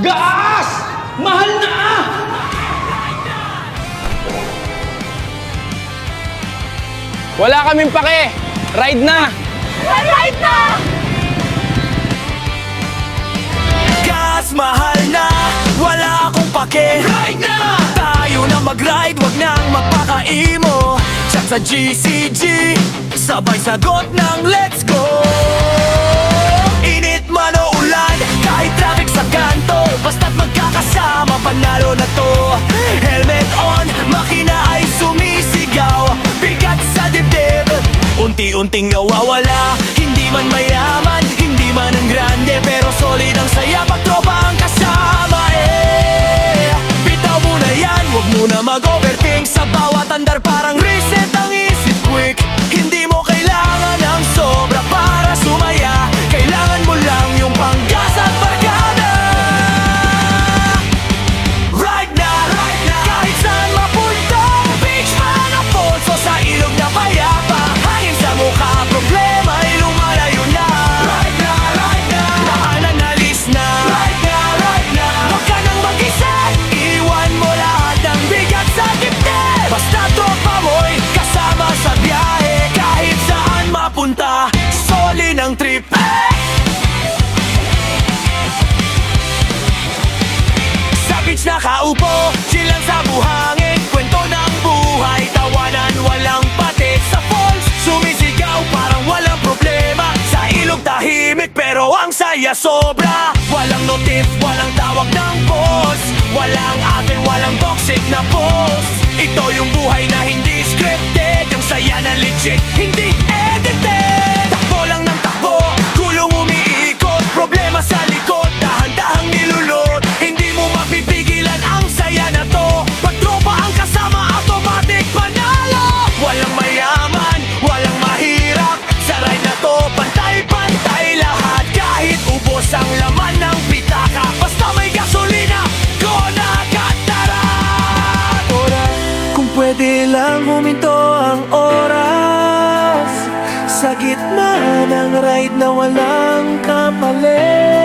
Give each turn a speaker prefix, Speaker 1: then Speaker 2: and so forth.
Speaker 1: Gas! Mahal na!
Speaker 2: Wala kaming pake! Ride na!
Speaker 3: Right na!
Speaker 4: Gas, mahal na, wala akong pake.
Speaker 1: Ride na!
Speaker 4: Tayo na mag-ride, wag nang magpakaimo. Chat sa GCG, sabay sagot ng let's go. Init man o ulan, kahit traffic sa kanto, basta't magkakasama, panalo na to. Helmet on, makina ay sumisigaw, bigat sa dibdib, unti-unting nawawala. Hindi man mayaman, hindi man ang grande, pero solid ang saya pag tropa ang kasama. Bitaw mo na yan, huwag mo na mag-overthink. Sa bawat andar parang reset ang isip quick. Hindi mo kailangan ng sobra para sumaya, kailangan mo lang yung panggas at barkada. Right na, kahit saan mapunta, beach man o falls o sa ilog na payapa, hangin sa mukha, problema ay lumalayo na. Right na, naananalis na. Right na, huwag ka nang mag-isa, iwan mo lahat ng bigat sa dibdib. Basta tropa mo'y kasama sa biyahe, kahit saan mapunta, solid ang trip. Sa beach nakaupo, chill lang sa buhangin, kwento ng buhay, tawanan walang pati. Sa falls, sumisigaw parang walang problema. Sa ilog tahimik pero ang saya sobra. Walang notif, walang tawag ng boss, walang atin, walang toxic na boss. Ito yung buhay na hindi scripted, yung saya na legit, hindi edited. Takbo lang ng takbo, gulong umiikot, problema sa likod, dahan-dahang nilulot. Hindi mo mapipigilan ang saya na to, pag tropa ang kasama, automatic panalo. Walang mayaman, walang mahirap, sa ride na to, pantay-pantay lahat. Kahit ubos ang laman ng pitaka, basta may gasolina, go na katarat. Kung pwede lang huminto ang oras, sa gitna ng ride na walang kapalit.